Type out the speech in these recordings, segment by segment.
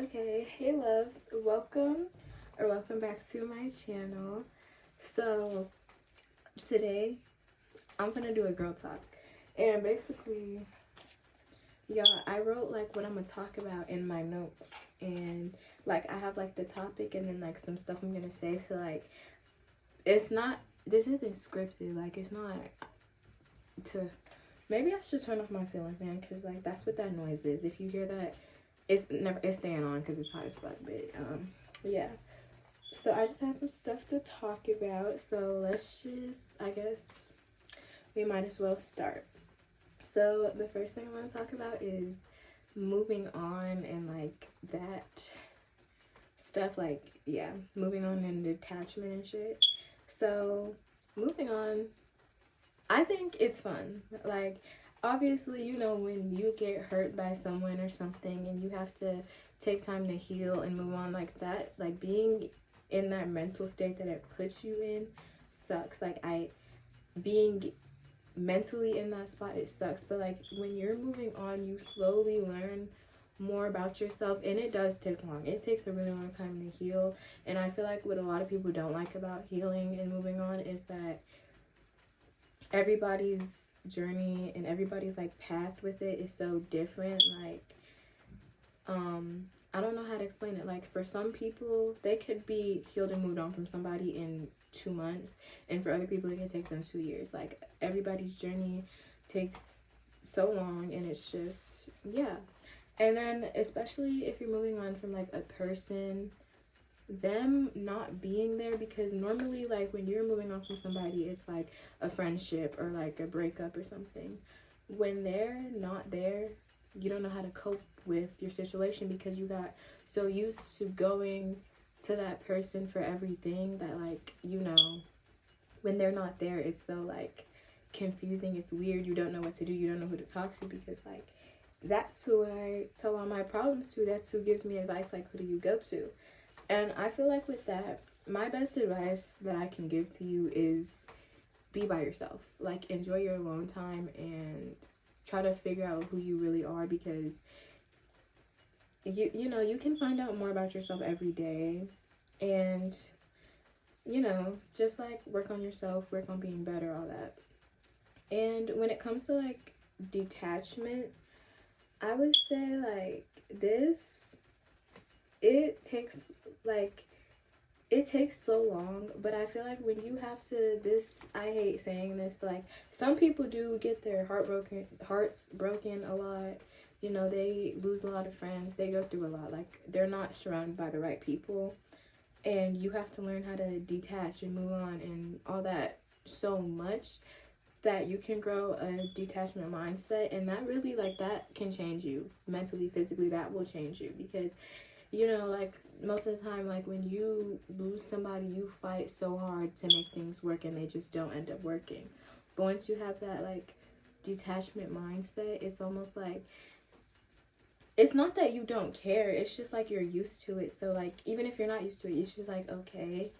Okay, hey loves, welcome back to my channel. So today I'm gonna do a girl talk, and basically, y'all, I wrote like what I'm gonna talk about in my notes, and like I have like the topic and then like some stuff I'm gonna say. So like, it's not, this isn't scripted. Like it's not to. Maybe I should turn off my ceiling fan because like that's what that noise is. If you hear that, it's staying on because it's hot as fuck. But yeah. So I just have some stuff to talk about. So let's just, I guess we might as well start. So the first thing I want to talk about is moving on and like that stuff. Like, yeah, moving on and detachment and shit. So moving on, I think it's fun. Like, obviously, you know, when you get hurt by someone or something and you have to take time to heal and move on like that, like being in that mental state that it puts you in sucks. Like, being mentally in that spot, it sucks. But like, when you're moving on, you slowly learn more about yourself, and it does take long. It takes a really long time to heal. And I feel like what a lot of people don't like about healing and moving on is that everybody's journey and everybody's like path with it is so different. Like I don't know how to explain it. Like for some people they could be healed and moved on from somebody in 2 months, and for other people it can take them 2 years. Like everybody's journey takes so long, and it's just, yeah. And then especially if you're moving on from like a person, them not being there, because normally like when you're moving on from somebody it's like a friendship or like a breakup or something. When they're not there, you don't know how to cope with your situation because you got so used to going to that person for everything that, like, you know, when they're not there it's so like confusing, it's weird, you don't know what to do, you don't know who to talk to, because like that's who I tell all my problems to, that's who gives me advice, like who do you go to. And I feel like with that, my best advice that I can give to you is be by yourself. Like enjoy your alone time and try to figure out who you really are, because you know, you can find out more about yourself every day. And you know, just like work on yourself, work on being better, all that. And when it comes to like detachment, I would say like this, it takes like it takes so long. But I feel like when you have to, this, I hate saying this, but like some people do get their hearts broken a lot. You know, they lose a lot of friends, they go through a lot, like they're not surrounded by the right people, and you have to learn how to detach and move on and all that so much that you can grow a detachment mindset. And that really, like, that can change you mentally, physically, that will change you. Because you know, like most of the time, like when you lose somebody, you fight so hard to make things work and they just don't end up working. But once you have that like detachment mindset, it's almost like, it's not that you don't care, it's just like you're used to it. So like even if you're not used to it, it's just like, okay,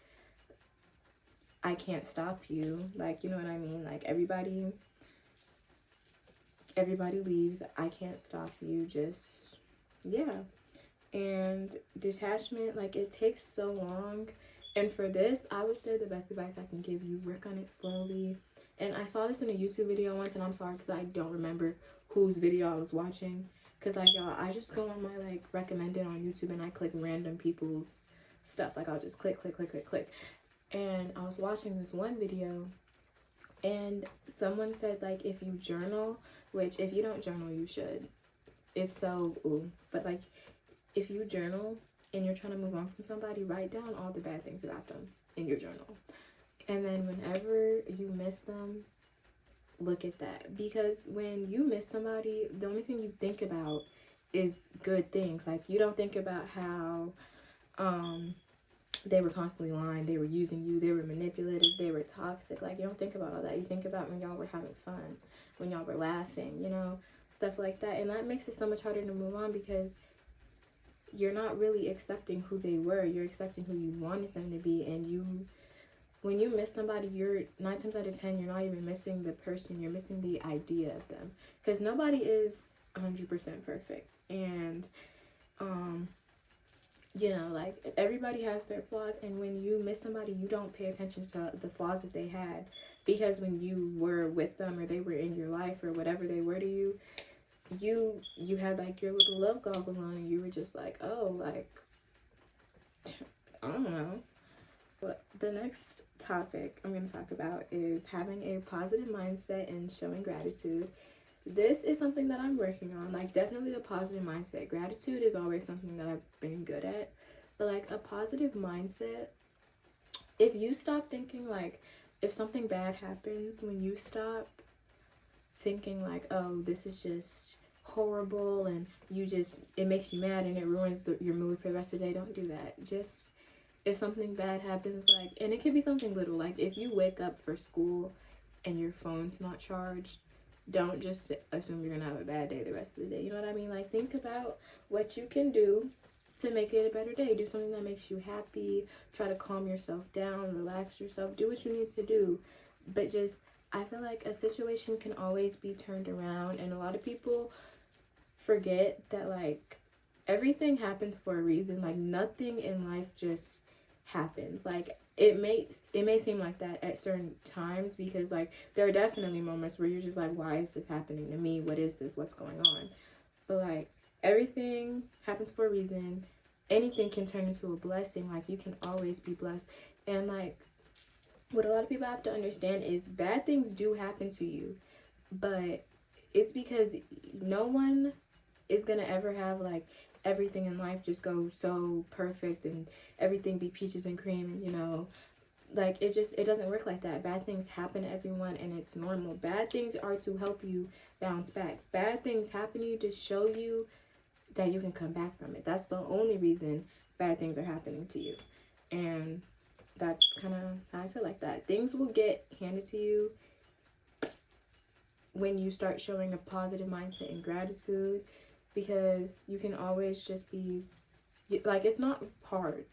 I can't stop you. Like, you know what I mean? Like everybody leaves, I can't stop you. Just, yeah. And detachment, like it takes so long. And for this, I would say the best advice I can give you, work on it slowly. And I saw this in a YouTube video once, and I'm sorry because I don't remember whose video I was watching, because like y'all, I just go on my like recommended on YouTube and I click random people's stuff. Like I'll just click, and I was watching this one video, and someone said like if you journal, which if you don't journal you should, it's so ooh, but like if you journal and you're trying to move on from somebody, write down all the bad things about them in your journal. And then whenever you miss them, look at that. Because when you miss somebody, the only thing you think about is good things. Like you don't think about how they were constantly lying, they were using you, they were manipulative, they were toxic. Like you don't think about all that. You think about when y'all were having fun, when y'all were laughing, you know, stuff like that. And that makes it so much harder to move on, because you're not really accepting who they were, you're accepting who you wanted them to be. And you, when you miss somebody, you're 9 times out of 10, you're not even missing the person, you're missing the idea of them, because nobody is 100% perfect. And you know, like everybody has their flaws, and when you miss somebody, you don't pay attention to the flaws that they had, because when you were with them or they were in your life or whatever they were to you, you had like your little love goggle on, and you were just like, oh, like, I don't know. But the next topic I'm going to talk about is having a positive mindset and showing gratitude. This is something that I'm working on. Like, definitely a positive mindset. Gratitude is always something that I've been good at. But, like, a positive mindset, if you stop thinking, like, if something bad happens, when you stop thinking, like, oh, this is just horrible, and it makes you mad and it ruins your mood for the rest of the day, don't do that. Just, if something bad happens, like, and it could be something little, like if you wake up for school and your phone's not charged, don't just assume you're gonna have a bad day the rest of the day. You know what I mean? Like, think about what you can do to make it a better day. Do something that makes you happy. Try to calm yourself down, relax yourself, do what you need to do. But just, I feel like a situation can always be turned around, and a lot of people forget that, like, everything happens for a reason. Like, nothing in life just happens. Like, it may seem like that at certain times, because like there are definitely moments where you're just like, why is this happening to me? What is this? What's going on? But like, everything happens for a reason. Anything can turn into a blessing. Like, you can always be blessed. And like, what a lot of people have to understand is bad things do happen to you, but it's because no one is gonna ever have like everything in life just go so perfect and everything be peaches and cream, you know. Like, it doesn't work like that. Bad things happen to everyone, and it's normal. Bad things are to help you bounce back. Bad things happen to you to show you that you can come back from it. That's the only reason bad things are happening to you. And that's kind of how I feel like that. Things will get handed to you when you start showing a positive mindset and gratitude, because you can always just be, like, it's not hard.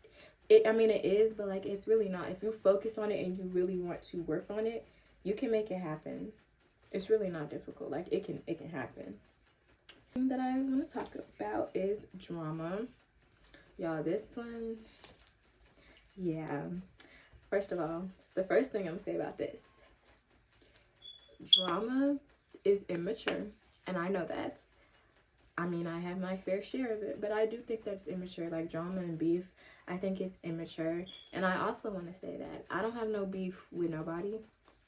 I mean, it is, but like, it's really not. If you focus on it and you really want to work on it, you can make it happen. It's really not difficult. Like, it can happen. The thing that I want to talk about is drama. Y'all, this one, yeah. First of all, the first thing I'm gonna say about this, drama is immature, and I know that. I mean, I have my fair share of it, but I do think that's immature. Like, drama and beef, I think it's immature. And I also want to say that I don't have no beef with nobody.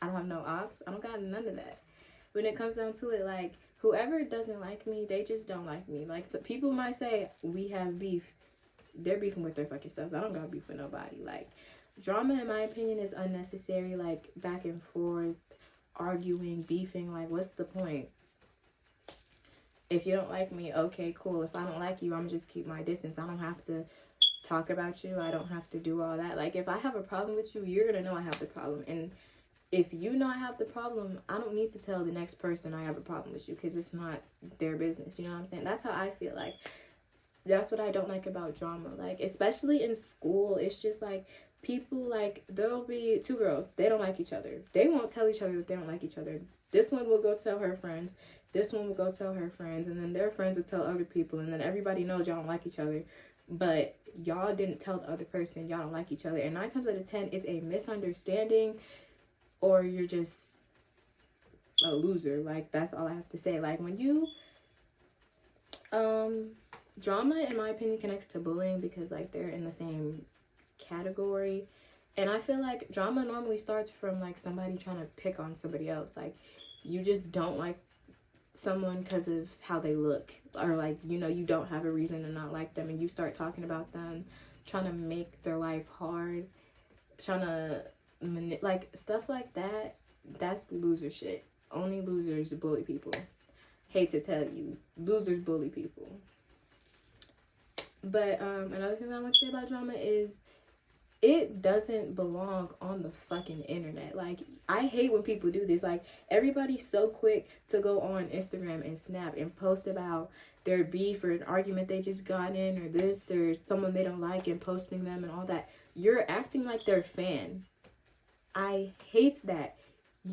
I don't have no ops. I don't got none of that. When it comes down to it, like, whoever doesn't like me, they just don't like me. Like, so people might say we have beef. They're beefing with their fucking selves. I don't got beef with nobody. Like, drama, in my opinion, is unnecessary. Like, back and forth, arguing, beefing. Like, what's the point? If you don't like me, okay, cool. If I don't like you, I'm just keep my distance. I don't have to talk about you. I don't have to do all that. Like, if I have a problem with you, you're gonna know I have the problem. And if you know I have the problem, I don't need to tell the next person I have a problem with you, because it's not their business. You know what I'm saying? That's how I feel. Like, that's what I don't like about drama. Like, especially in school, it's just like, people, like, there'll be two girls, they don't like each other. They won't tell each other that they don't like each other. This one will go tell her friends. This one will go tell her friends, and then their friends will tell other people, and then everybody knows y'all don't like each other, but y'all didn't tell the other person y'all don't like each other. And 9 times out of 10, it's a misunderstanding, or you're just a loser. Like, that's all I have to say. Like, when you drama, in my opinion, connects to bullying, because like, they're in the same category. And I feel like drama normally starts from like somebody trying to pick on somebody else. Like, you just don't like someone because of how they look, or like, you know, you don't have a reason to not like them, and you start talking about them, trying to make their life hard, trying to like, stuff like that. That's loser shit. Only losers bully people. Hate to tell you, losers bully people. But another thing I want to say about drama is, it doesn't belong on the fucking internet. Like, I hate when people do this. Like, everybody's so quick to go on Instagram and Snap and post about their beef or an argument they just got in, or this, or someone they don't like, and posting them and all that. You're acting like their fan. I hate that.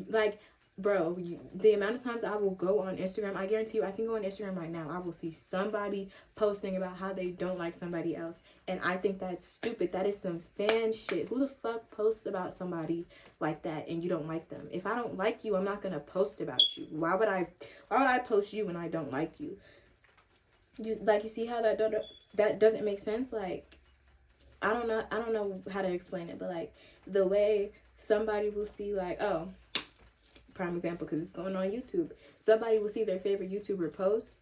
Like, bro, the amount of times I will go on Instagram, I guarantee you, I can go on Instagram right now. I will see somebody posting about how they don't like somebody else. And I think that's stupid. That is some fan shit. Who the fuck posts about somebody like that and you don't like them? If I don't like you, I'm not gonna post about you. Why would I post you when I don't like you? You see how that doesn't make sense? Like, I don't know how to explain it, but like the way somebody will see, like, oh, prime example, because it's going on YouTube, somebody will see their favorite YouTuber post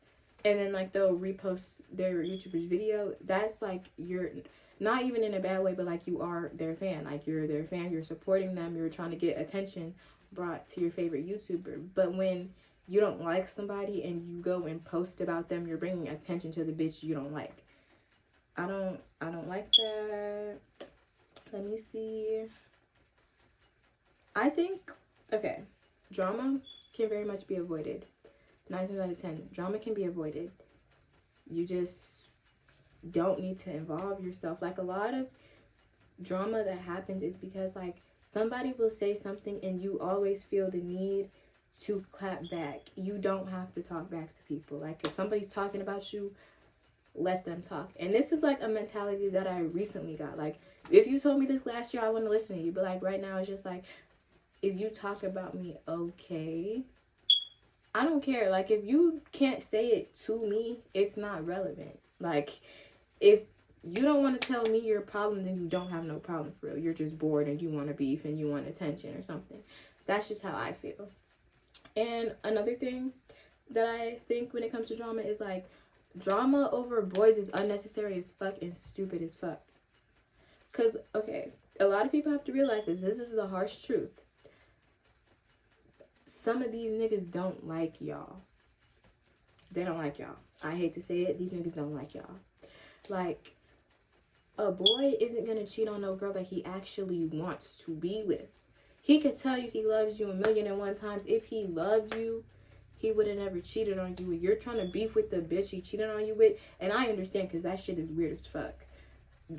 and then like they'll repost their YouTuber's video. That's like, you're not even in a bad way, but like you are their fan. Like, you're their fan, you're supporting them, you're trying to get attention brought to your favorite YouTuber. But when you don't like somebody and you go and post about them, you're bringing attention to the bitch you don't like. I don't like that. Let me see. I think, okay, drama can very much be avoided. 9 times out of 10, drama can be avoided. You just don't need to involve yourself. Like, a lot of drama that happens is because, like, somebody will say something and you always feel the need to clap back. You don't have to talk back to people. Like, if somebody's talking about you, let them talk. And this is like a mentality that I recently got. Like, if you told me this last year, I wouldn't listen to you. But like right now, it's just like, if you talk about me, okay, I don't care. Like, if you can't say it to me, it's not relevant. Like, if you don't want to tell me your problem, then you don't have no problem for real. You're just bored and you want to beef and you want attention or something. That's just how I feel. And another thing that I think when it comes to drama is like, drama over boys is unnecessary as fuck and stupid as fuck. Because, okay, a lot of people have to realize this is the harsh truth. Some of these niggas don't like y'all. They don't like y'all. I hate to say it, these niggas don't like y'all. Like, a boy isn't gonna cheat on no girl that he actually wants to be with. He could tell you he loves you 1,000,001 times. If he loved you, he would have never cheated on you. You're trying to beef with the bitch he cheated on you with. And I understand, because that shit is weird as fuck.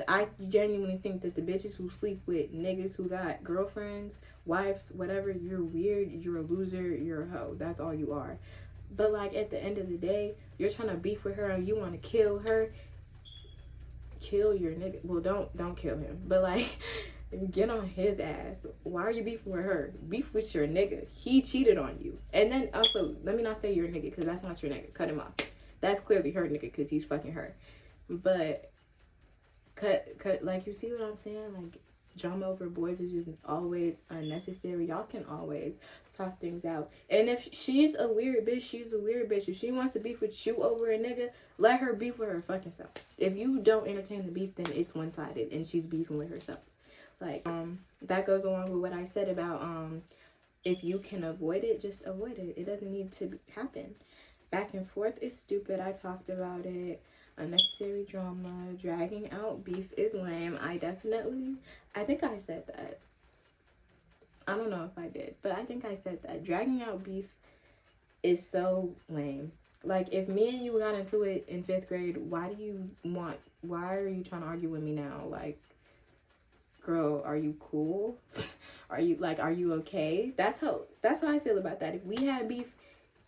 I genuinely think that the bitches who sleep with niggas who got girlfriends, wives, whatever, you're weird, you're a loser, you're a hoe. That's all you are. But like, at the end of the day, you're trying to beef with her and you want to kill her. Kill your nigga. Well, don't kill him. But like, get on his ass. Why are you beefing with her? Beef with your nigga. He cheated on you. And then also, let me not say your nigga, because that's not your nigga. Cut him off. That's clearly her nigga, because he's fucking her. But cut, like, you see what I'm saying? Like, drama over boys is just always unnecessary. Y'all can always talk things out. And if she's a weird bitch, she's a weird bitch. If she wants to beef with you over a nigga, let her beef with her fucking self. If you don't entertain the beef, then it's one-sided and she's beefing with herself. Like, that goes along with what I said about, if you can avoid it, just avoid it. It doesn't need to happen. Back and forth is stupid. I talked about it. Unnecessary drama. Dragging out beef is lame. I think I said that. I don't know if I did, but I think I said that. Dragging out beef is so lame. Like, if me and you got into it in 5th grade, why are you trying to argue with me now? Like, girl, are you cool? Are you okay? That's how I feel about that. If we had beef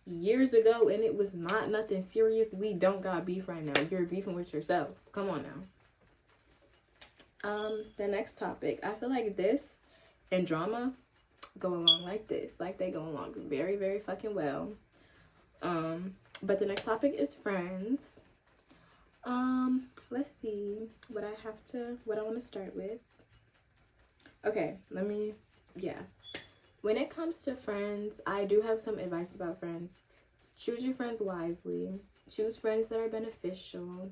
years ago and it was not nothing serious, we don't got beef right now. You're beefing with yourself. Come on now. The next topic. I feel like this and drama go along like this. Like, they go along very, very fucking well. But the next topic is friends. Let's see what I want to start with. Okay, when it comes to friends, I do have some advice about friends. Choose your friends wisely. Choose friends that are beneficial.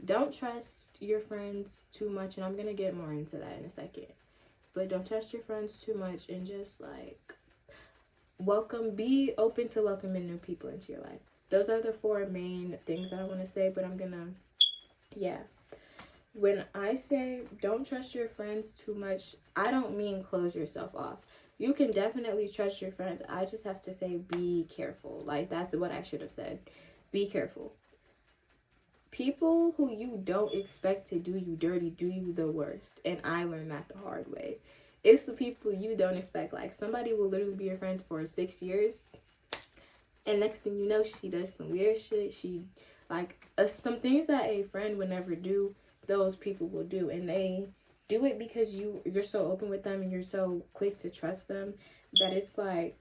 Don't trust your friends too much, and I'm going to get more into that in a second. But don't trust your friends too much, and just, like, be open to welcoming new people into your life. Those are the 4 main things that I want to say, but I'm going to, When I say don't trust your friends too much, I don't mean close yourself off. You can definitely trust your friends. I just have to say be careful. Like, that's what I should have said. Be careful. People who you don't expect to do you dirty do you the worst. And I learned that the hard way. it's the people you don't expect. Like, somebody will literally be your friend for 6 years, and next thing you know, she does some weird shit. She, like, some things that a friend would never do, those people will do. And they do it because you're so open with them and you're so quick to trust them that it's like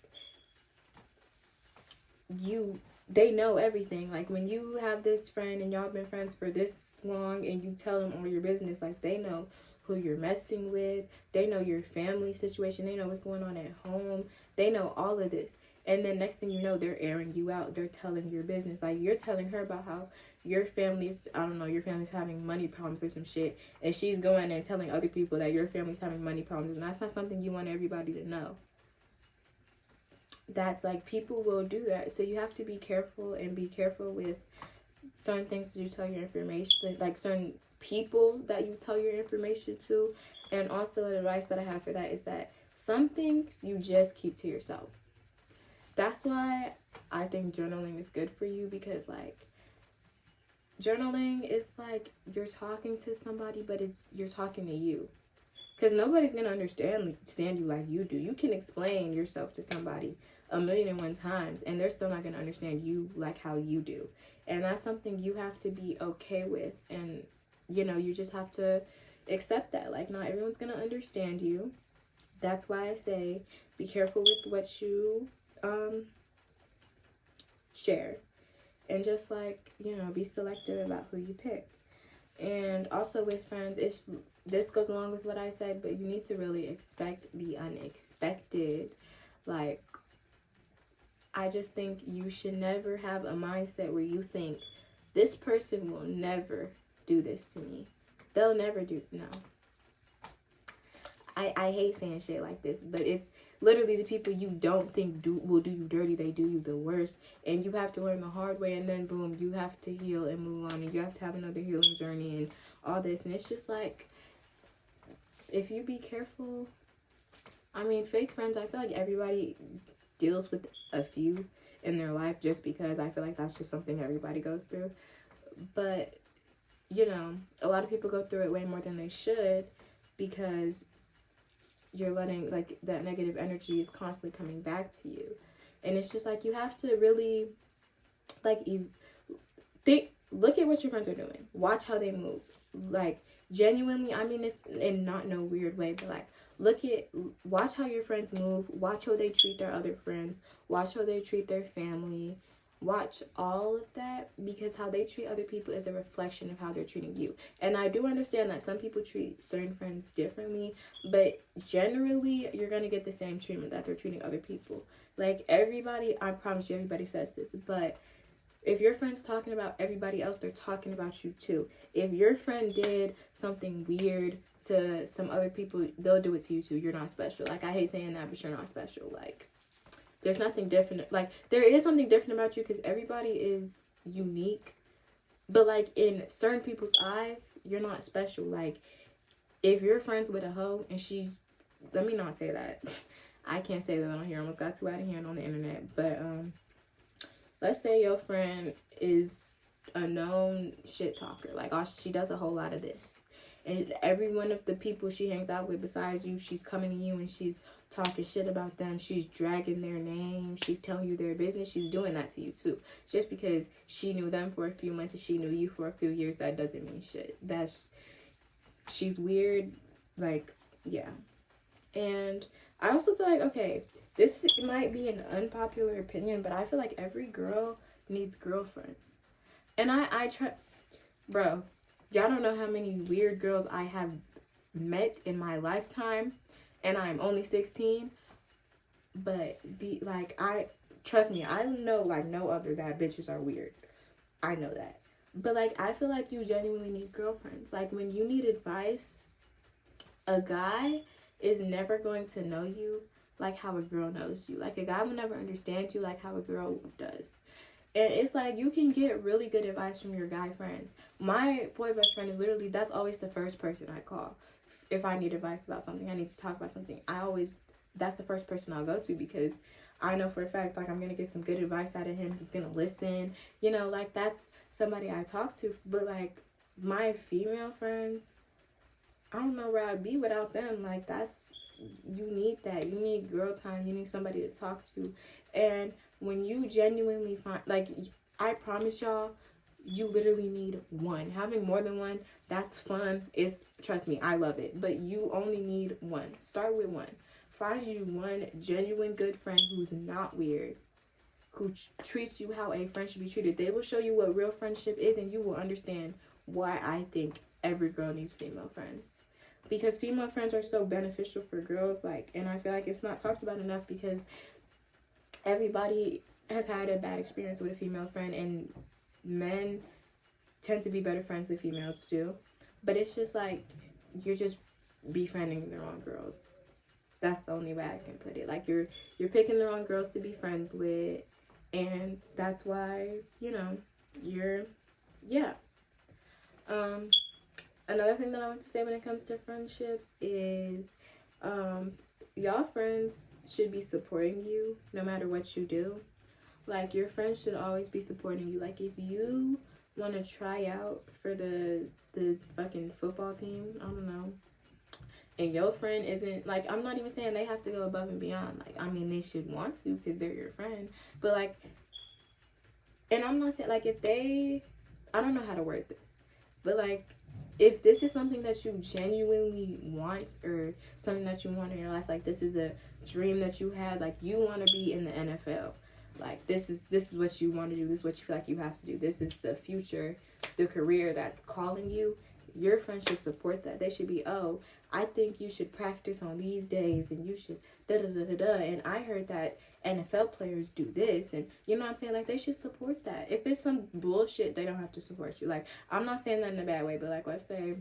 they know everything. Like, when you have this friend and y'all been friends for this long and you tell them all your business, like, they know who you're messing with, they know your family situation, they know what's going on at home, they know all of this. And then next thing you know, they're airing you out, they're telling your business. Like, you're telling her about how your family's, I don't know, your family's having money problems or some shit, and she's going and telling other people that your family's having money problems, and that's not something you want everybody to know. That's like, people will do that. So you have to be careful, and be careful with certain things that you tell your information, like certain people that you tell your information to. And also, the advice that I have for that is that some things you just keep to yourself. That's why I think journaling is good for you, because like, journaling is like you're talking to somebody, but you're talking to you. Because nobody's going to understand you like you do. You can explain yourself to somebody 1,000,001 times, and they're still not going to understand you like how you do. And that's something you have to be okay with. And, you just have to accept that. Like, not everyone's going to understand you. That's why I say be careful with what you share. And just, like, be selective about who you pick. And also with friends, this goes along with what I said, but you need to really expect the unexpected. Like, I just think you should never have a mindset where you think, this person will never do this to me. They'll never do, no. I hate saying shit like this, but it's literally the people you don't think will do you dirty, they do you the worst. And you have to learn the hard way, and then boom, you have to heal and move on, and you have to have another healing journey and all this. And it's just like, if you be careful, I mean, fake friends, I feel like everybody deals with a few in their life, just because I feel like that's just something everybody goes through. But, a lot of people go through it way more than they should, because you're letting, like, that negative energy is constantly coming back to you. And it's just like, you have to really, like, look at what your friends are doing. Watch how they move. Like, genuinely, I mean, it's in not no weird way, but like, watch how your friends move. Watch how they treat their other friends. Watch how they treat their family. Watch all of that, because how they treat other people is a reflection of how they're treating you. And I do understand that some people treat certain friends differently, but generally, you're going to get the same treatment that they're treating other people. Like, everybody, I promise you, everybody says this, but if your friend's talking about everybody else, they're talking about you too. If your friend did something weird to some other people, they'll do it to you too. You're not special. Like, I hate saying that, but you're not special. Like, there's nothing different. Like, there is something different about you, because everybody is unique. But, like, in certain people's eyes, you're not special. Like, if you're friends with a hoe and let me not say that. I can't say that on here. I almost got too out of hand on the internet. But, let's say your friend is a known shit talker. Like, she does a whole lot of this. And every one of the people she hangs out with besides you, she's coming to you and she's talking shit about them. She's dragging their name. She's telling you their business. She's doing that to you too. Just because she knew them for a few months and she knew you for a few years, that doesn't mean shit. She's weird. Like, yeah. And I also feel like, okay, this might be an unpopular opinion, but I feel like every girl needs girlfriends. And I try, bro, y'all don't know how many weird girls I have met in my lifetime, and I'm only 16. But trust me, I know like no other that bitches are weird. I know that. But like, I feel like you genuinely need girlfriends. Like, when you need advice, a guy is never going to know you like how a girl knows you. Like, a guy will never understand you like how a girl does. And it's like, you can get really good advice from your guy friends. My boy best friend is literally, that's always the first person I call. If I need advice about something, I need to talk about something, that's the first person I'll go to, because I know for a fact, like, I'm going to get some good advice out of him. He's going to listen. Like, that's somebody I talk to. But, like, my female friends, I don't know where I'd be without them. Like, you need that. You need girl time. You need somebody to talk to. And when you genuinely find, like, I promise y'all, you literally need one. Having more than one, that's fun. It's, trust me, I love it. But you only need one. Start with one. Find you one genuine good friend who's not weird, who treats you how a friend should be treated. They will show you what real friendship is, and you will understand why I think every girl needs female friends. Because female friends are so beneficial for girls, like, and I feel like it's not talked about enough because everybody has had a bad experience with a female friend, and men tend to be better friends than females do. But it's just like, you're just befriending the wrong girls. That's the only way I can put it. Like, you're picking the wrong girls to be friends with, and that's why, you know, another thing that I want to say when it comes to friendships is, y'all friends should be supporting you no matter what you do. Like, your friends should always be supporting you. Like, if you want to try out for the fucking football team, I don't know, and your friend isn't, like, I'm not even saying they have to go above and beyond. Like, I mean, they should want to because they're your friend. But, like, and I'm not saying, like, if they, I don't know how to word this, but, like, if this is something that you genuinely want, or something that you want in your life, like, this is a dream that you had, like, you want to be in the NFL. Like, this is what you want to do. This is what you feel like you have to do. This is the future, the career that's calling you. Your friends should support that. They should be, oh, I think you should practice on these days, and you should da-da-da-da-da. And I heard that NFL players do this, and you know what I'm saying? Like, they should support that. If it's some bullshit, they don't have to support you. Like, I'm not saying that in a bad way, but, like, let's say,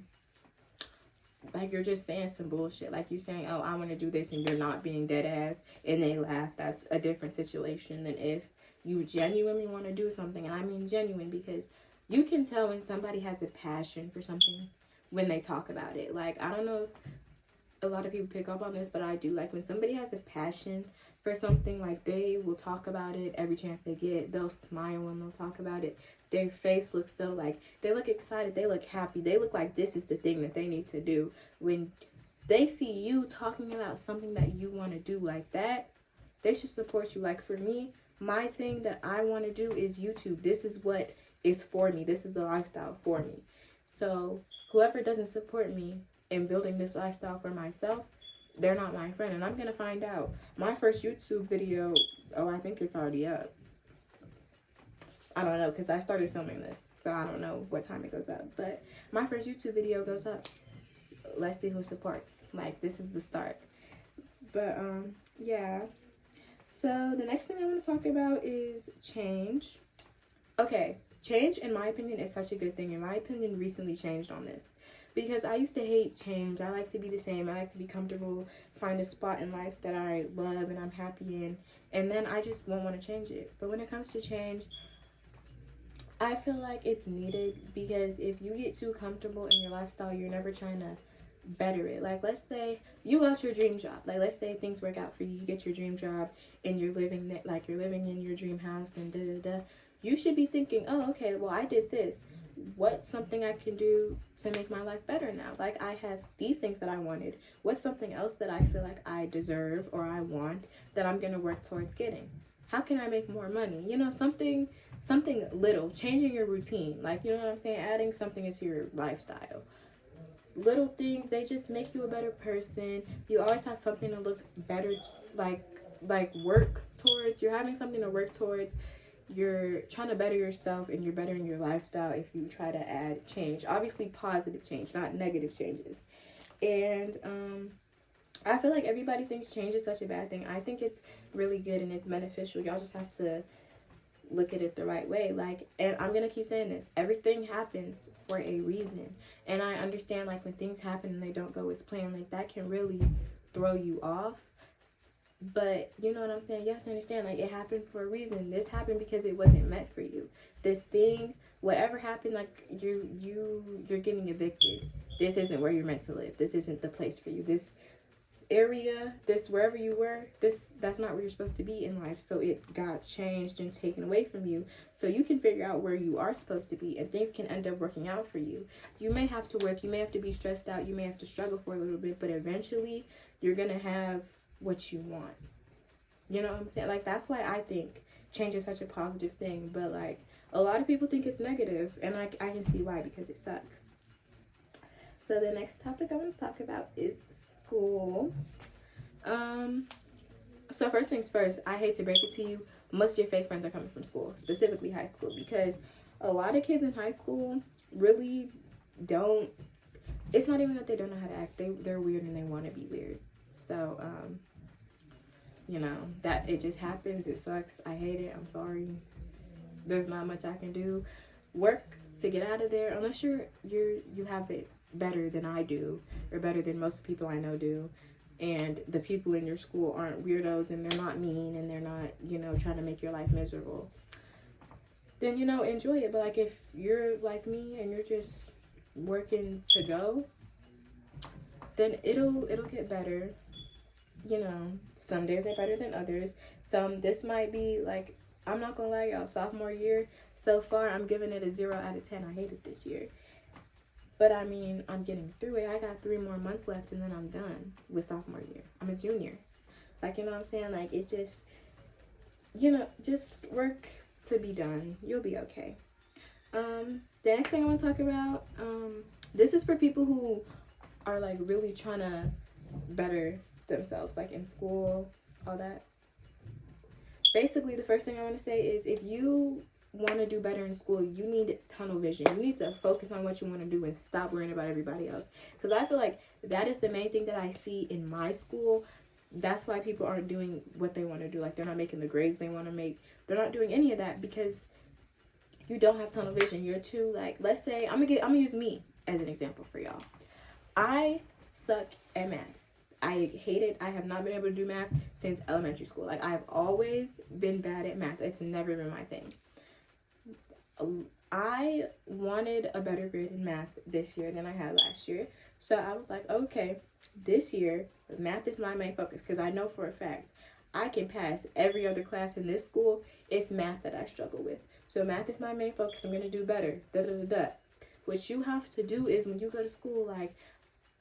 like, you're just saying some bullshit. Like, you saying, oh, I want to do this, and you're not being dead ass, and they laugh. That's a different situation than if you genuinely want to do something. And I mean genuine, because you can tell when somebody has a passion for something when they talk about it. Like, I don't know if a lot of people pick up on this, but I do. Like, when somebody has a passion for something, like, they will talk about it every chance they get. They'll smile when they'll talk about it. Their face looks so, like, they look excited. They look happy. They look like this is the thing that they need to do. When they see you talking about something that you want to do like that, they should support you. Like, for me, my thing that I want to do is YouTube. This is what is for me. This is the lifestyle for me. So whoever doesn't support me in building this lifestyle for myself, they're not my friend. And I'm going to find out. My first YouTube video, oh, I think it's already up. I don't know, because I started filming this, so I don't know what time it goes up. But my first YouTube video goes up. Let's see who supports. Like, this is the start. But, yeah. So the next thing I want to talk about is change. Okay, change, in my opinion, is such a good thing. In my opinion, recently changed on this. Because I used to hate change. I like to be the same. I like to be comfortable, find a spot in life that I love and I'm happy in. And then I just won't want to change it. But when it comes to change, I feel like it's needed, because if you get too comfortable in your lifestyle, you're never trying to better it. Like, let's say you got your dream job. Like, let's say things work out for you. You get your dream job and you're living in your dream house and da-da-da. You should be thinking, oh, okay, well, I did this. What's something I can do to make my life better now? Like, I have these things that I wanted. What's something else that I feel like I deserve or I want that I'm going to work towards getting? How can I make more money? You know, something little, changing your routine. Like, you know what I'm saying? Adding something into your lifestyle. Little things, they just make you a better person. You always have something to look better, like work towards. You're having something to work towards. You're trying to better yourself, and you're bettering your lifestyle if you try to add change. Obviously positive change, not negative changes. And I feel like everybody thinks change is such a bad thing. I think it's really good and it's beneficial. Y'all just have to look at it the right way. Like, and I'm gonna keep saying this, everything happens for a reason. And I understand, like, when things happen and they don't go as planned, like, that can really throw you off. But you know what I'm saying? You have to understand, like, it happened for a reason. This happened because it wasn't meant for you. This thing, whatever happened, like, you're getting evicted. This isn't where you're meant to live. This isn't the place for you. This area, this wherever you were, that's not where you're supposed to be in life. So it got changed and taken away from you. So you can figure out where you are supposed to be, and things can end up working out for you. You may have to work, you may have to be stressed out, you may have to struggle for a little bit, but eventually you're gonna have what you want. You know what I'm saying? Like, that's why I think change is such a positive thing. But like, a lot of people think it's negative, and I can see why, because it sucks. So the next topic I want to talk about is school. So first things first, I hate to break it to you, most of your fake friends are coming from school, specifically high school, because a lot of kids in high school really don't, it's not even that they don't know how to act, they're weird and they want to be weird. So you know, that it just happens. It sucks. I hate it. I'm sorry. There's not much I can do. Work to get out of there, unless you have it better than I do, or better than most people I know do, and the people in your school aren't weirdos, and they're not mean, and they're not, you know, trying to make your life miserable, then, you know, enjoy it. But like, if you're like me and you're just working to go, then it'll get better. You know, some days are better than others. This might be like, I'm not gonna lie, y'all, sophomore year, so far I'm giving it a 0 out of 10. I hate it this year, but I mean, I'm getting through it. I got 3 more months left, and then I'm done with sophomore year. I'm a junior. Like, you know what I'm saying? Like, it's just, you know, just work to be done. You'll be okay. The next thing I want to talk about, this is for people who are like really trying to better themselves, like in school, all that. Basically, the first thing I want to say is, if you want to do better in school, you need tunnel vision. You need to focus on what you want to do and stop worrying about everybody else. Because I feel like that is the main thing that I see in my school. That's why people aren't doing what they want to do. Like, they're not making the grades they want to make. They're not doing any of that because you don't have tunnel vision. You're too, like, let's say, I'm gonna use me as an example for y'all. I suck at math. I hate it. I have not been able to do math since elementary school. Like, I've always been bad at math. It's never been my thing. I wanted a better grade in math this year than I had last year. So I was like, okay, this year, math is my main focus, because I know for a fact I can pass every other class in this school. It's math that I struggle with. So math is my main focus. I'm going to do better. What you have to do is, when you go to school, like,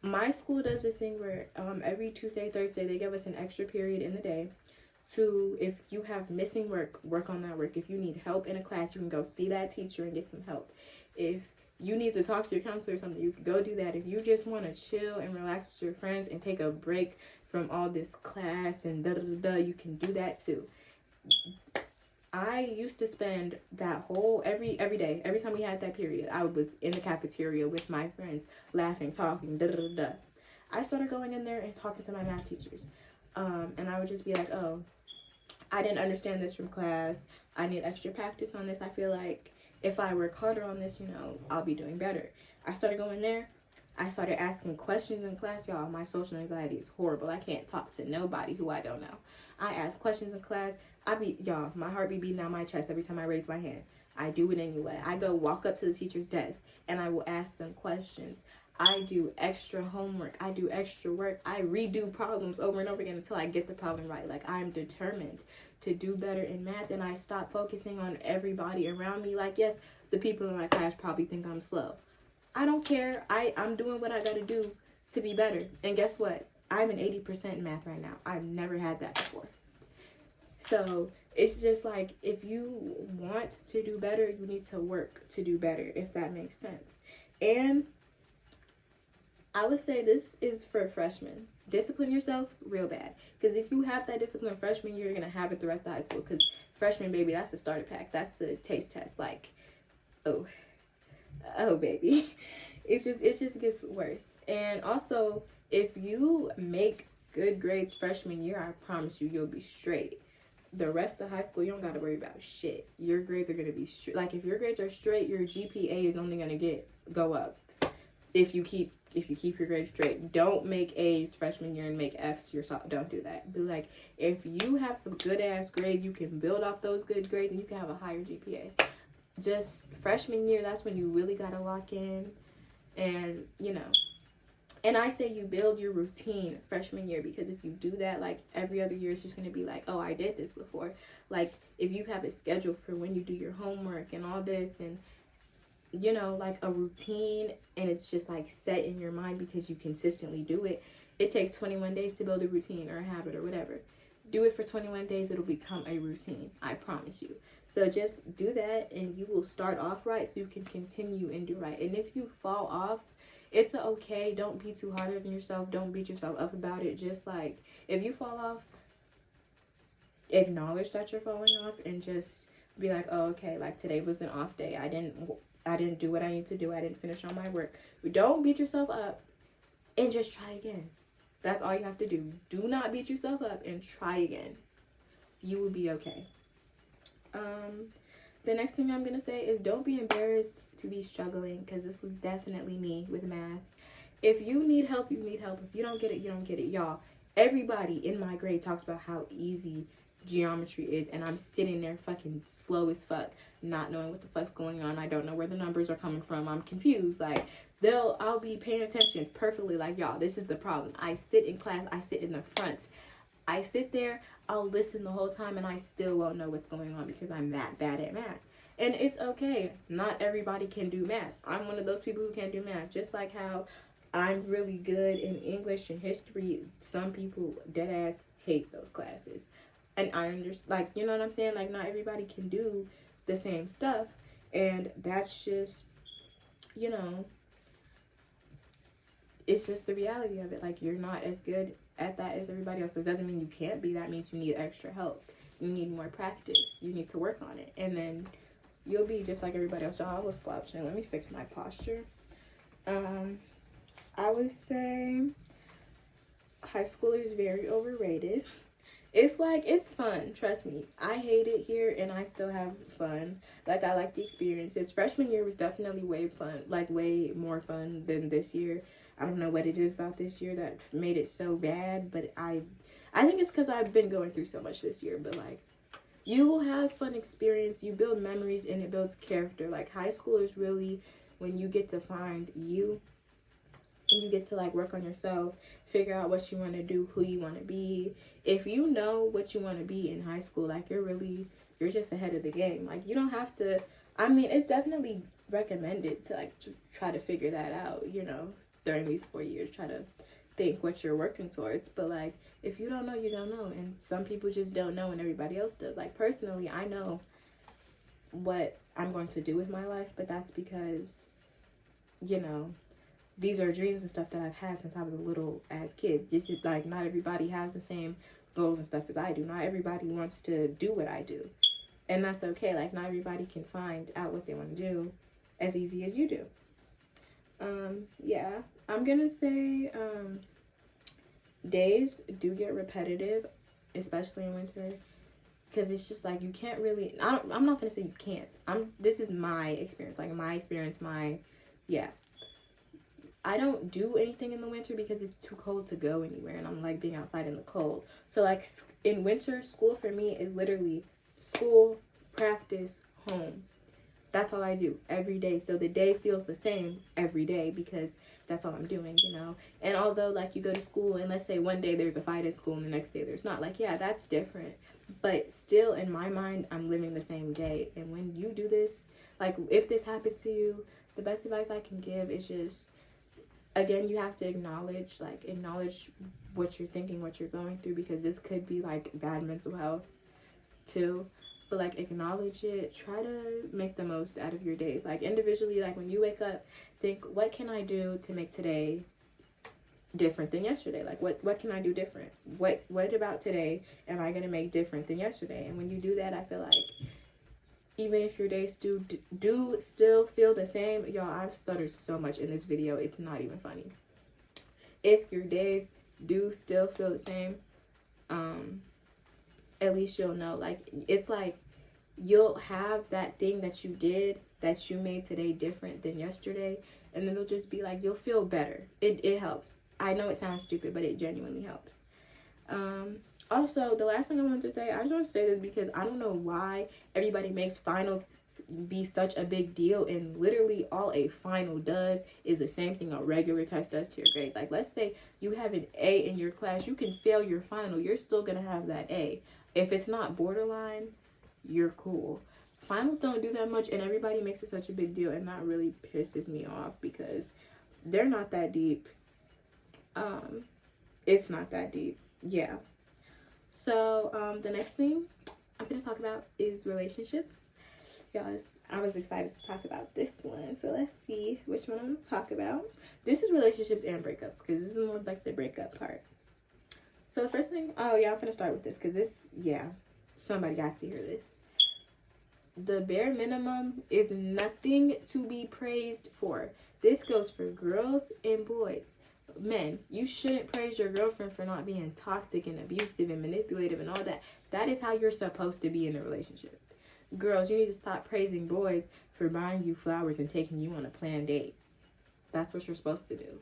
my school does this thing where every Tuesday, Thursday, they give us an extra period in the day to, if you have missing work on that work. If you need help in a class, you can go see that teacher and get some help. If you need to talk to your counselor or something, you can go do that. If you just want to chill and relax with your friends and take a break from all this class and you can do that too. I used to spend that whole, every day, every time we had that period, I was in the cafeteria with my friends, laughing, talking, I started going in there and talking to my math teachers. And I would just be like, oh, I didn't understand this from class. I need extra practice on this. I feel like if I work harder on this, you know, I'll be doing better. I started going there. I started asking questions in class. Y'all, my social anxiety is horrible. I can't talk to nobody who I don't know. I ask questions in class. My heart be beating out my chest every time I raise my hand. I do it anyway. I go walk up to the teacher's desk and I will ask them questions. I do extra homework. I do extra work. I redo problems over and over again until I get the problem right. Like, I'm determined to do better in math, and I stop focusing on everybody around me. Like, yes, the people in my class probably think I'm slow. I don't care. I'm doing what I got to do to be better. And guess what? I'm an 80% in math right now. I've never had that before. So it's just like, if you want to do better, you need to work to do better, if that makes sense. And I would say this is for freshmen. Discipline yourself real bad. Because if you have that discipline freshman year, you're going to have it the rest of high school. Because freshman, baby, that's the starter pack. That's the taste test. Like, oh baby. It just gets worse. And also, if you make good grades freshman year, I promise you'll be straight. The rest of high school, you don't got to worry about shit. Your grades are going to be straight. Like, if your grades are straight, your GPA is only going to go up. If you keep your grades straight. Don't make A's freshman year and make F's don't do that. Be like, if you have some good ass grades, you can build off those good grades and you can have a higher GPA. Just freshman year, that's when you really gotta lock in and, you know, And I say you build your routine freshman year, because if you do that, like every other year, it's just going to be like, oh, I did this before. Like if you have a schedule for when you do your homework and all this, and you know, like a routine, and it's just like set in your mind because you consistently do it. It takes 21 days to build a routine or a habit or whatever. Do it for 21 days, it'll become a routine. I promise you. So just do that and you will start off right so you can continue and do right. And if you fall off, it's okay. Don't be too hard on yourself. Don't beat yourself up about it. Just like if you fall off, acknowledge that you're falling off and just be like, oh, okay, like today was an off day. I didn't do what I need to do. I didn't finish all my work. Don't beat yourself up and just try again. That's all you have to do. Do not beat yourself up and try again. You will be okay. The next thing I'm going to say is don't be embarrassed to be struggling, because this was definitely me with math. If you need help, you need help. If you don't get it, you don't get it. Y'all, everybody in my grade talks about how easy geometry is, and I'm sitting there fucking slow as fuck, not knowing what the fuck's going on. I don't know where the numbers are coming from. I'm confused. Like I'll be paying attention perfectly. Like, y'all, this is the problem. I sit in class, I sit in the front, I sit there, I'll listen the whole time, and I still won't know what's going on because I'm that bad at math. And it's okay. Not everybody can do math. I'm one of those people who can't do math. Just like how I'm really good in English and history, some people dead ass hate those classes. And I understand, like, you know what I'm saying? Like, not everybody can do the same stuff. And that's just, you know, it's just the reality of it. Like, you're not as good at that as everybody else. It doesn't mean you can't be. That means you need extra help. You need more practice. You need to work on it. And then you'll be just like everybody else. Y'all, I was slouching. Let me fix my posture. I would say high school is very overrated. It's like, it's fun. Trust me. I hate it here and I still have fun. Like, I like the experiences. Freshman year was definitely way fun. Like, way more fun than this year. I don't know what it is about this year that made it so bad, but I think it's because I've been going through so much this year. But like, you will have fun experience, you build memories, and it builds character. Like, high school is really when you get to find you, and you get to like work on yourself, figure out what you want to do, who you want to be. If you know what you want to be in high school, like, you're just ahead of the game. Like, you don't have to, I mean, it's definitely recommended to like try to figure that out, you know, during these 4 years. Try to think what you're working towards. But like, if you don't know, you don't know. And some people just don't know and everybody else does. Like, personally, I know what I'm going to do with my life, but that's because, you know, these are dreams and stuff that I've had since I was a little as kid. This is like, not everybody has the same goals and stuff as I do. Not everybody wants to do what I do. And that's okay. Like, not everybody can find out what they want to do as easy as you do. Yeah, I'm gonna say days do get repetitive, especially in winter, because it's just like you can't really, I'm not gonna say you can't. This is my experience. Like, yeah. I don't do anything in the winter because it's too cold to go anywhere, and I'm like being outside in the cold. So like in winter, school for me is literally school, practice, home. That's all I do every day. So the day feels the same every day because that's all I'm doing, you know. And although like you go to school and let's say one day there's a fight at school and the next day there's not, like, yeah, that's different. But still in my mind, I'm living the same day. And when you do this, like if this happens to you, the best advice I can give is just, again, you have to acknowledge what you're thinking, what you're going through, because this could be like bad mental health too. But like, acknowledge it. Try to make the most out of your days. Like, individually, like when you wake up, think, what can I do to make today different than yesterday? Like, what can I do different? What about today am I gonna make different than yesterday? And when you do that, I feel like even if your days do still feel the same, y'all, I've stuttered so much in this video, it's not even funny. If your days do still feel the same, at least you'll know, like, it's like you'll have that thing that you did that you made today different than yesterday, and it'll just be like, you'll feel better. It helps. I know it sounds stupid, but it genuinely helps. Also, the last thing I wanted to say, I just want to say this because I don't know why everybody makes finals be such a big deal, and literally all a final does is the same thing a regular test does to your grade. Like, let's say you have an A in your class, you can fail your final, you're still gonna have that A. If it's not borderline, you're cool. Finals don't do that much, and everybody makes it such a big deal, and that really pisses me off because they're not that deep. It's not that deep. Yeah. So the next thing I'm gonna talk about is relationships. Guys, I was excited to talk about this one, so let's see which one I'm gonna talk about. This is relationships and breakups, because this is more like the breakup part. So the first thing, oh yeah, I'm gonna start with this because this, yeah, somebody got to hear this. The bare minimum is nothing to be praised for. This goes for girls and boys. Men, you shouldn't praise your girlfriend for not being toxic and abusive and manipulative and all that. That is how you're supposed to be in a relationship. Girls, you need to stop praising boys for buying you flowers and taking you on a planned date. That's what you're supposed to do.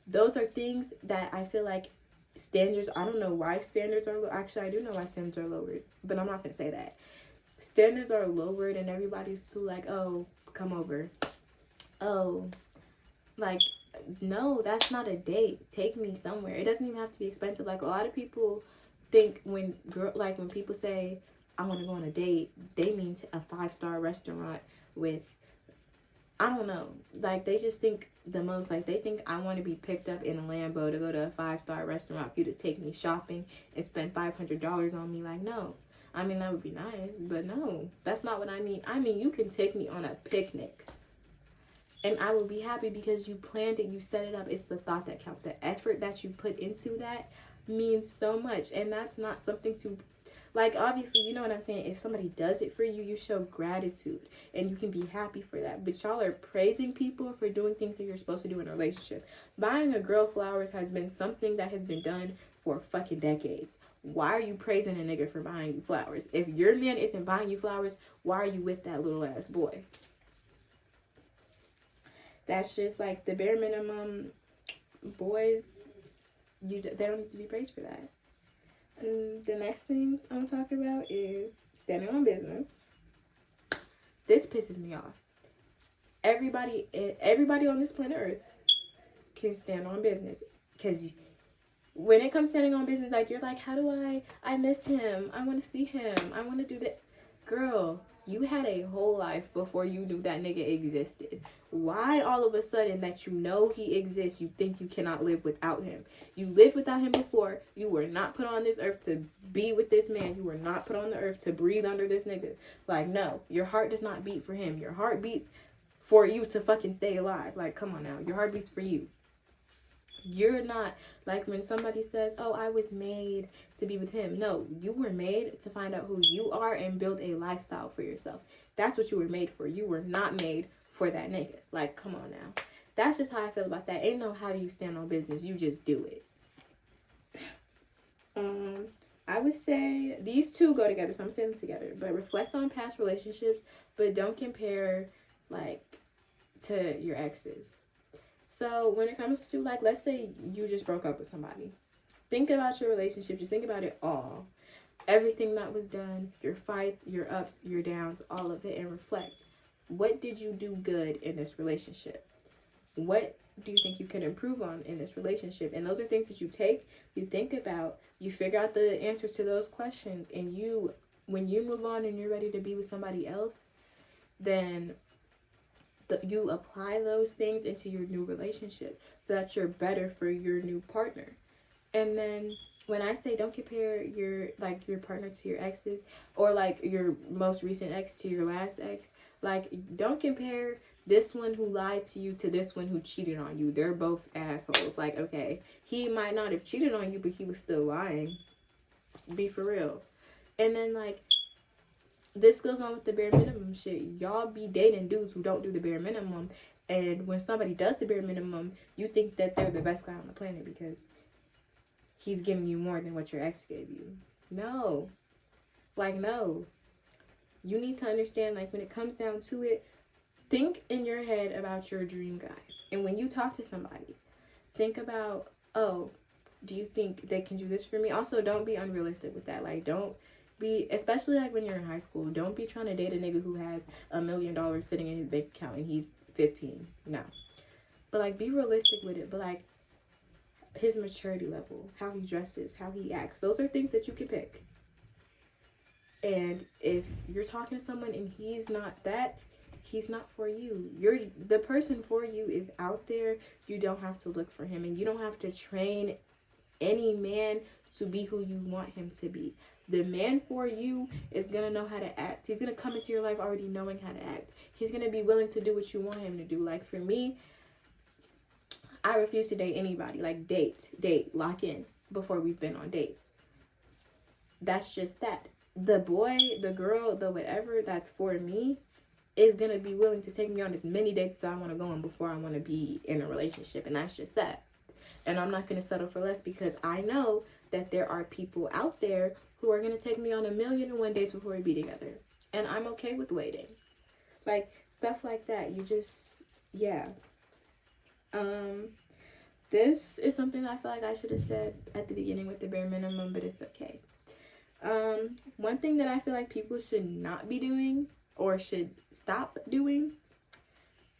Those are things that I feel like standards, I don't know why standards are low. Actually, I do know why standards are lowered, but I'm not going to say that. Standards are lowered and everybody's too like, oh, come over. Oh, like, no, that's not a date. Take me somewhere. It doesn't even have to be expensive. Like, a lot of people think when people say, I want to go on a date, they mean a 5-star restaurant with, I don't know. Like, they just think the most. Like, they think I want to be picked up in a Lambo to go to a 5-star restaurant for you to take me shopping and spend $500 on me. Like, no. I mean, that would be nice, but no. That's not what I mean. I mean, you can take me on a picnic. And I will be happy because you planned it, you set it up. It's the thought that counts. The effort that you put into that means so much. And that's not something to, like, obviously, you know what I'm saying? If somebody does it for you, you show gratitude. And you can be happy for that. But y'all are praising people for doing things that you're supposed to do in a relationship. Buying a girl flowers has been something that has been done for fucking decades. Why are you praising a nigga for buying you flowers? If your man isn't buying you flowers, why are you with that little ass boy? That's just like the bare minimum. Boys, they don't need to be praised for that. And the next thing I'm gonna talk about is standing on business. This pisses me off. Everybody on this planet Earth can stand on business, because when it comes to standing on business, like, you're like, how do I miss him, I want to see him, I want to do that. Girl, you had a whole life before you knew that nigga existed. Why all of a sudden that you know he exists, you think you cannot live without him? You lived without him before. You were not put on this earth to be with this man. You were not put on the earth to breathe under this nigga. Like, no, your heart does not beat for him. Your heart beats for you to fucking stay alive. Like, come on now. Your heart beats for you. You're not, like, when somebody says, oh, I was made to be with him. No, you were made to find out who you are and build a lifestyle for yourself. That's what you were made for. You were not made for that nigga. Like, come on now. That's just how I feel about that. Ain't no how do you stand on business. You just do it. I would say these two go together, so I'm saying them together. But reflect on past relationships, but don't compare, like, to your exes. So when it comes to, like, let's say you just broke up with somebody. Think about your relationship. Just think about it all. Everything that was done, your fights, your ups, your downs, all of it, and reflect. What did you do good in this relationship? What do you think you can improve on in this relationship? And those are things that you take, you think about, you figure out the answers to those questions, and when you move on and you're ready to be with somebody else, then you apply those things into your new relationship so that you're better for your new partner. And then when I say don't compare your partner to your exes, or like your most recent ex to your last ex, like, don't compare this one who lied to you to this one who cheated on you. They're both assholes. Like, okay, he might not have cheated on you, but he was still lying. Be for real. And then, like, this goes on with the bare minimum shit. Y'all be dating dudes who don't do the bare minimum, and when somebody does the bare minimum, you think that they're the best guy on the planet because he's giving you more than what your ex gave you. No. Like, no. You need to understand, like, when it comes down to it, think in your head about your dream guy. And when you talk to somebody, think about, oh, do you think they can do this for me? Also, don't be unrealistic with that. Like, don't be, especially like when you're in high school, don't be trying to date a nigga who has $1 million sitting in his bank account and he's 15. No. But like, be realistic with it. But like, his maturity level, how he dresses, how he acts, those are things that you can pick. And if you're talking to someone and he's not that, he's not for you. The person for you is out there. You don't have to look for him, and you don't have to train any man to be who you want him to be. The man for you is going to know how to act. He's going to come into your life already knowing how to act. He's going to be willing to do what you want him to do. Like, for me, I refuse to date anybody. Like, date, lock in before we've been on dates. That's just that. The boy, the girl, the whatever that's for me is going to be willing to take me on as many dates as I want to go on before I want to be in a relationship. And that's just that. And I'm not going to settle for less, because I know that there are people out there who are going to take me on 1,000,001 dates before we be together. And I'm okay with waiting. Like, stuff like that. You just, yeah. This is something that I feel like I should have said at the beginning with the bare minimum, but it's okay. One thing that I feel like people should not be doing or should stop doing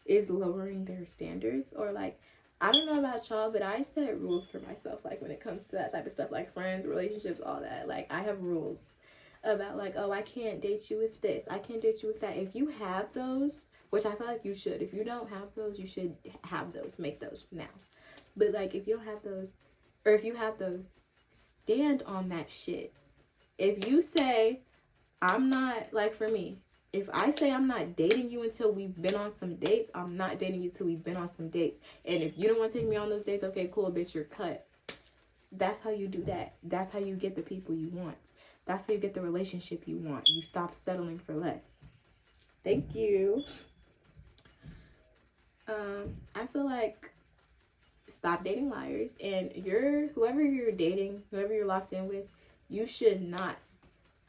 is lowering their standards. Or like, I don't know about y'all, but I set rules for myself, like when it comes to that type of stuff, like friends, relationships, all that. Like, I have rules about like, oh, I can't date you with this, I can't date you with that. If you have those, which I feel like you should, if you don't have those, you should have those, make those now. But like, if you don't have those, or if you have those, stand on that shit. If you say, I'm not, like for me, if I say I'm not dating you until we've been on some dates, I'm not dating you till we've been on some dates. And if you don't want to take me on those dates, okay, cool, bitch, you're cut. That's how you do that. That's how you get the people you want. That's how you get the relationship you want. You stop settling for less. Thank you. I feel like stop dating liars. And whoever you're dating, whoever you're locked in with, you should not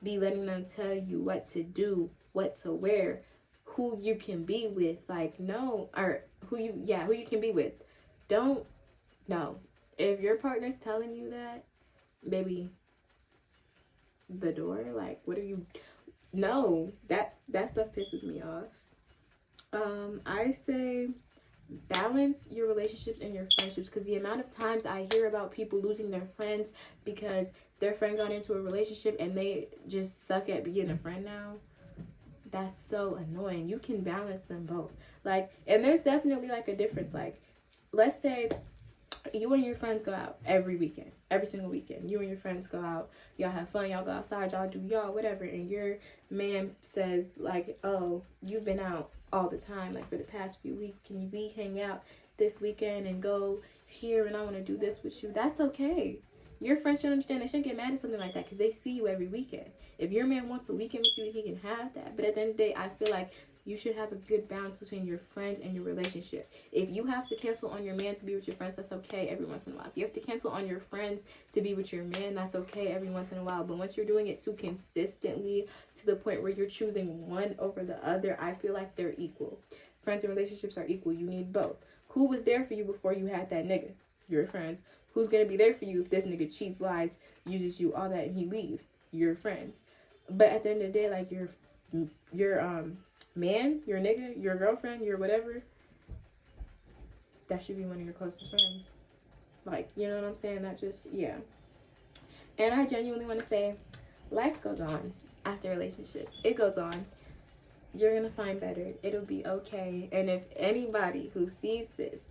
be letting them tell you what to do, what to wear, who you can be with. Like, no, or who you can be with. Don't, no. If your partner's telling you that, baby, the door, like, what are you, no, that stuff pisses me off. I say balance your relationships and your friendships, because the amount of times I hear about people losing their friends because their friend got into a relationship and they just suck at being a friend now, that's so annoying. You can balance them both. Like, and there's definitely like a difference. Like, let's say you and your friends go out every weekend, every single weekend. You and your friends go out, y'all have fun, y'all go outside, y'all do y'all, whatever. And your man says like, oh, you've been out all the time, like for the past few weeks. Can we hang out this weekend and go here, and I want to do this with you? That's okay. Your friends should understand. They shouldn't get mad at something like that, because they see you every weekend. If your man wants a weekend with you, he can have that. But at the end of the day, I feel like you should have a good balance between your friends and your relationship. If you have to cancel on your man to be with your friends, that's okay every once in a while. If you have to cancel on your friends to be with your man, that's okay every once in a while. But once you're doing it too consistently, to the point where you're choosing one over the other, I feel like they're equal. Friends and relationships are equal. You need both. Who was there for you before you had that nigga? Your friends. Who's going to be there for you if this nigga cheats, lies, uses you, all that, and he leaves? Your friends. But at the end of the day, like, your man, your nigga, your girlfriend, your whatever, that should be one of your closest friends. Like, you know what I'm saying? That just, yeah. And I genuinely want to say, life goes on after relationships. It goes on. You're going to find better. It'll be okay. And if anybody who sees this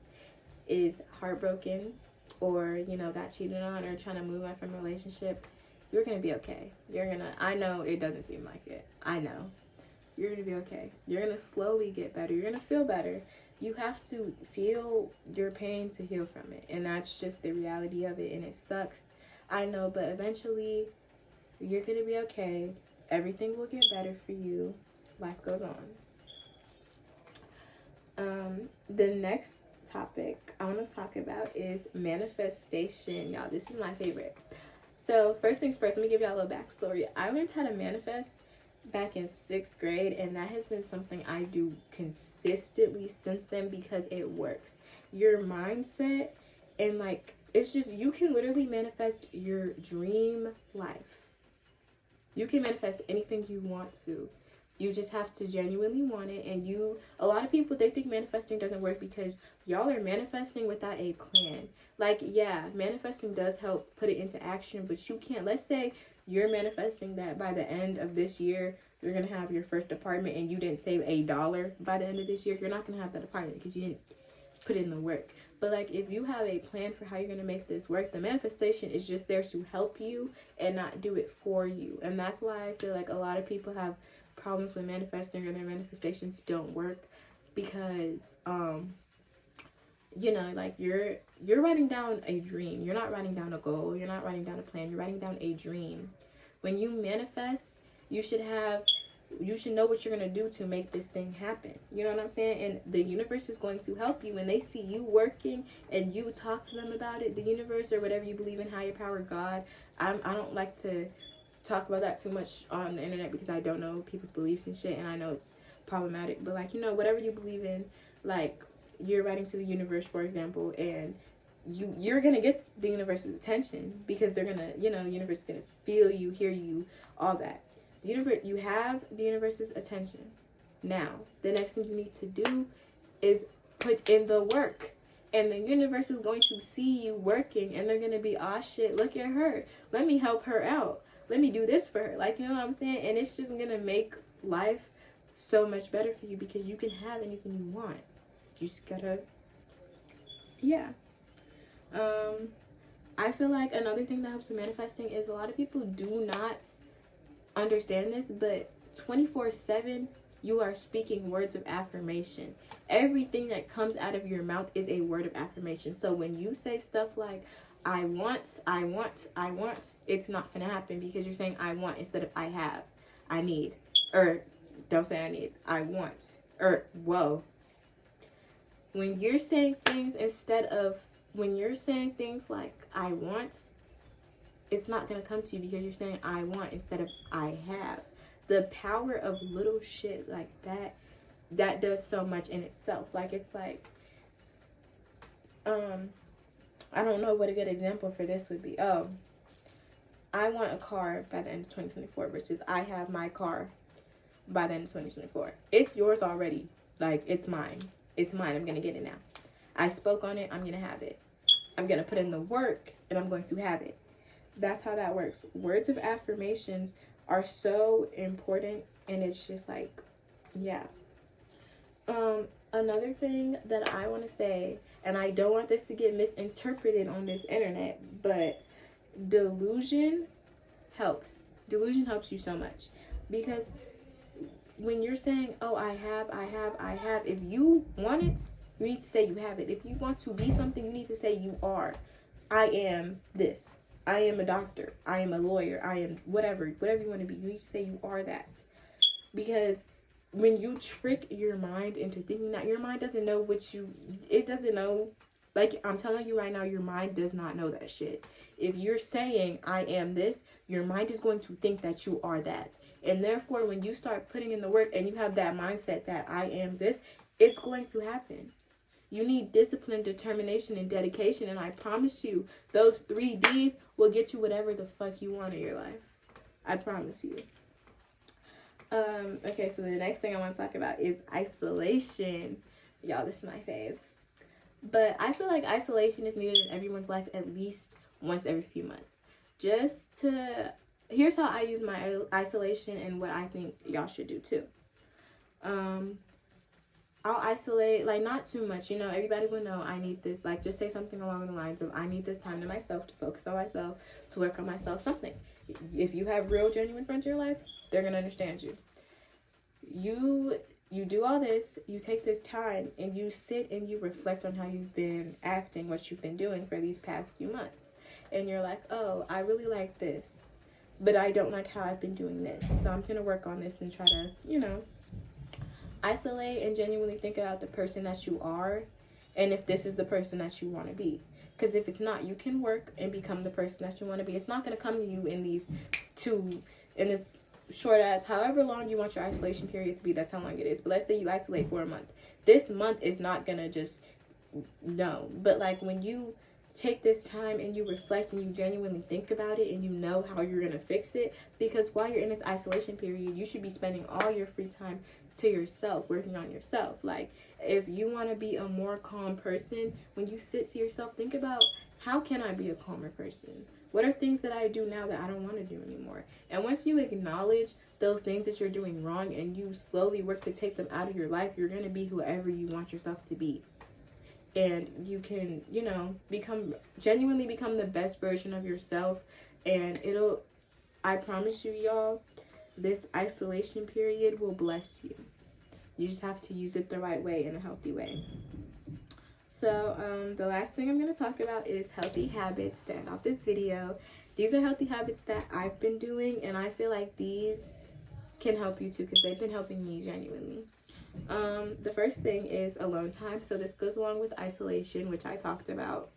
is heartbroken or, you know, got cheated on or trying to move on from a relationship, you're going to be okay. I know it doesn't seem like it. I know. You're going to be okay. You're going to slowly get better. You're going to feel better. You have to feel your pain to heal from it. And that's just the reality of it. And it sucks. I know, but eventually you're going to be okay. Everything will get better for you. Life goes on. The next topic I want to talk about is manifestation. Y'all, this is my favorite. So first things first, let me give y'all a little backstory. I learned how to manifest back in 6th grade, and that has been something I do consistently since then because it works. Your mindset, and like, it's just, you can literally manifest your dream life. You can manifest anything you want to. You just have to genuinely want it. And a lot of people, they think manifesting doesn't work because y'all are manifesting without a plan. Like, yeah, manifesting does help put it into action, but you can't, let's say you're manifesting that by the end of this year, you're going to have your first apartment and you didn't save $1 by the end of this year. You're not going to have that apartment because you didn't put in the work. But like, if you have a plan for how you're going to make this work, the manifestation is just there to help you and not do it for you. And that's why I feel like a lot of people have problems with manifesting, or their manifestations don't work, because you know, like, you're writing down a dream. You're not writing down a goal. You're not writing down a plan. You're writing down a dream. When you manifest, you should know what you're going to do to make this thing happen. You know what I'm saying? And the universe is going to help you. When they see you working and you talk to them about it, the universe, or whatever you believe in, higher power, God, I don't like to talk about that too much on the internet because I don't know people's beliefs and shit, and I know it's problematic. But like, you know, whatever you believe in, like, you're writing to the universe, for example, and you're gonna get the universe's attention because they're gonna, you know, the universe is gonna feel you, hear you, all that. The universe, you have the universe's attention. Now, the next thing you need to do is put in the work. And the universe is going to see you working, and they're going to be, oh shit, look at her. Let me help her out. Let me do this for her. Like, you know what I'm saying? And it's just going to make life so much better for you because you can have anything you want. You just gotta, yeah. I feel like another thing that helps with manifesting is a lot of people do not understand this, but 24/7 you are speaking words of affirmation. Everything that comes out of your mouth is a word of affirmation. So when you say stuff like I want, it's not gonna happen because you're saying I want instead of I have, I need, or don't say I need, I want, or whoa. When you're saying things when you're saying things like I want, it's not going to come to you because you're saying I want instead of I have. The power of little shit like that does so much in itself. Like, it's like, I don't know what a good example for this would be. Oh, I want a car by the end of 2024 versus I have my car by the end of 2024. It's yours already. Like, it's mine. It's mine. I'm going to get it now. I spoke on it. I'm going to have it. I'm going to put in the work and I'm going to have it. That's how that works. Words of affirmations are so important, and it's just like, yeah. Another thing that I want to say, and I don't want this to get misinterpreted on this internet, but delusion helps. Delusion helps you so much because when you're saying, oh, I have, if you want it, you need to say you have it. If you want to be something, you need to say you are. I am this. I am a doctor. I am a lawyer. I am whatever you want to be. You need to say you are that. Because when you trick your mind into thinking that, your mind doesn't know it doesn't know. Like, I'm telling you right now, your mind does not know that shit. If you're saying, I am this, your mind is going to think that you are that. And therefore, when you start putting in the work and you have that mindset that I am this, it's going to happen. You need discipline, determination, and dedication. And I promise you, those 3 Ds will get you whatever the fuck you want in your life. I promise you. Okay, so the next thing I want to talk about is isolation. Y'all, this is my fave. But I feel like isolation is needed in everyone's life at least once every few months. Here's how I use my isolation and what I think y'all should do too. I'll isolate, like, not too much. You know, everybody will know I need this. Like, just say something along the lines of I need this time to myself, to focus on myself, to work on myself, something. If you have real, genuine friends in your life, they're going to understand you. You do all this, you take this time, and you sit and you reflect on how you've been acting, what you've been doing for these past few months. And you're like, oh, I really like this, but I don't like how I've been doing this. So I'm going to work on this and try to, you know, isolate and genuinely think about the person that you are and if this is the person that you want to be. Because if it's not, you can work and become the person that you want to be. It's not going to come to you in this short ass, however long you want your isolation period to be, that's how long it is. But let's say you isolate for a month. This month is not going to just, no. But like when you take this time and you reflect and you genuinely think about it and you know how you're going to fix it. Because while you're in this isolation period, you should be spending all your free time to yourself, working on yourself. Like, if you want to be a more calm person, when you sit to yourself, think about, how can I be a calmer person? What are things that I do now that I don't want to do anymore? And once you acknowledge those things that you're doing wrong and you slowly work to take them out of your life, you're going to be whoever you want yourself to be. And you can, genuinely become the best version of yourself. And I promise you, y'all, this isolation period will bless you. You just have to use it the right way, in a healthy way. So the last thing I'm going to talk about is healthy habits to end off this video. These are healthy habits that I've been doing, and I feel like these can help you too, because they've been helping me genuinely. The first thing is alone time. So this goes along with isolation, which I talked about.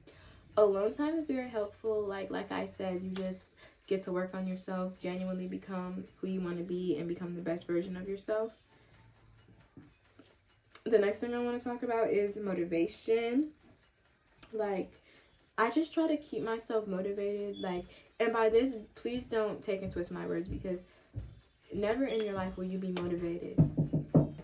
Alone time is very helpful. Like I said, you just get to work on yourself, genuinely become who you want to be, and become the best version of yourself. The next thing I want to talk about is motivation. Like, I just try to keep myself motivated. Like, and by this, please don't take and twist my words, because never in your life will you be motivated.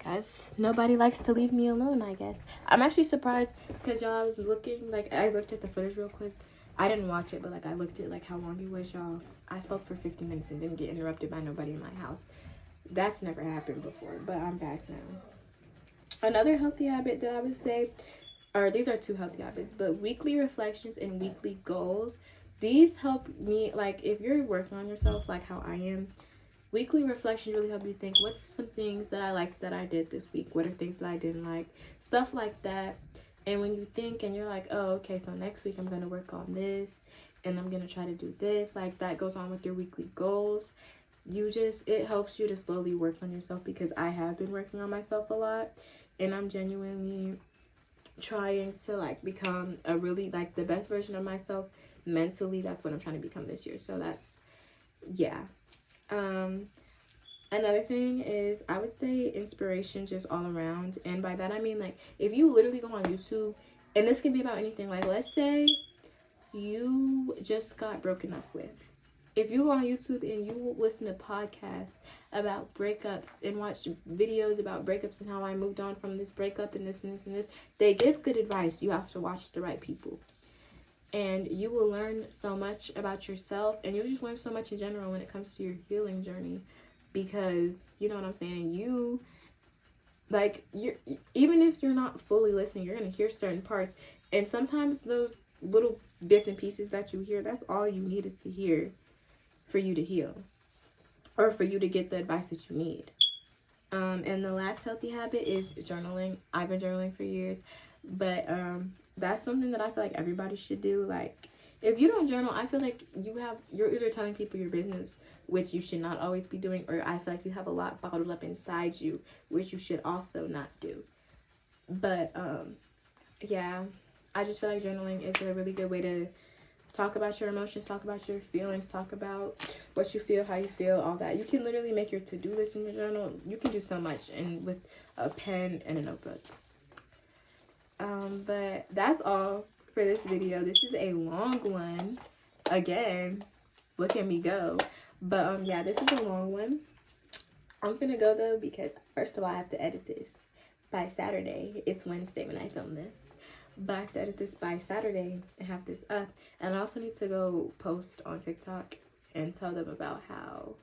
Guys, nobody likes to leave me alone, I guess. I'm actually surprised, because y'all, I was looking, like, I looked at the footage real quick. I didn't watch it, but, like, I looked at, like, how long it was, y'all. I spoke for 50 minutes and didn't get interrupted by nobody in my house. That's never happened before, but I'm back now. Another healthy habit that I would say, or these are two healthy habits, but weekly reflections and weekly goals. These help me, like, if you're working on yourself, like how I am, weekly reflections really help you think, what's some things that I liked that I did this week? What are things that I didn't like? Stuff like that. And when you think and you're like, oh, okay, so next week I'm going to work on this and I'm going to try to do this. Like, that goes on with your weekly goals. It helps you to slowly work on yourself, because I have been working on myself a lot. And I'm genuinely trying to, like, become a really, like, the best version of myself mentally. That's what I'm trying to become this year. So that's, yeah. Another thing is, I would say inspiration just all around. And by that, I mean, like, if you literally go on YouTube, and this can be about anything. Like, let's say you just got broken up with. If you go on YouTube and you listen to podcasts about breakups and watch videos about breakups and how I moved on from this breakup and this and this and this, they give good advice. You have to watch the right people. And you will learn so much about yourself, and you'll just learn so much in general when it comes to your healing journey. Because, you know what I'm saying, even if you're not fully listening, you're going to hear certain parts. And sometimes those little bits and pieces that you hear, that's all you needed to hear for you to heal, or for you to get the advice that you need. And the last healthy habit is journaling. I've been journaling for years, but that's something that I feel like everybody should do. Like, if you don't journal, I feel like you're either telling people your business, which you should not always be doing, or I feel like you have a lot bottled up inside you, which you should also not do. But yeah, I just feel like journaling is a really good way to talk about your emotions, talk about your feelings, talk about what you feel, how you feel, all that. You can literally make your to-do list in your journal. You can do so much, and with a pen and a notebook. But that's all for this video. This is a long one. Again, look at me go. But yeah, this is a long one. I'm gonna go though, because first of all, I have to edit this by Saturday. It's Wednesday when I film this. But I have to edit this by Saturday and have this up. And I also need to go post on TikTok and tell them about how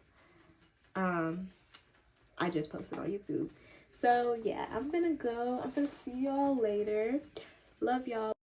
I just posted on YouTube. So yeah, I'm gonna go. I'm gonna see y'all later. Love y'all.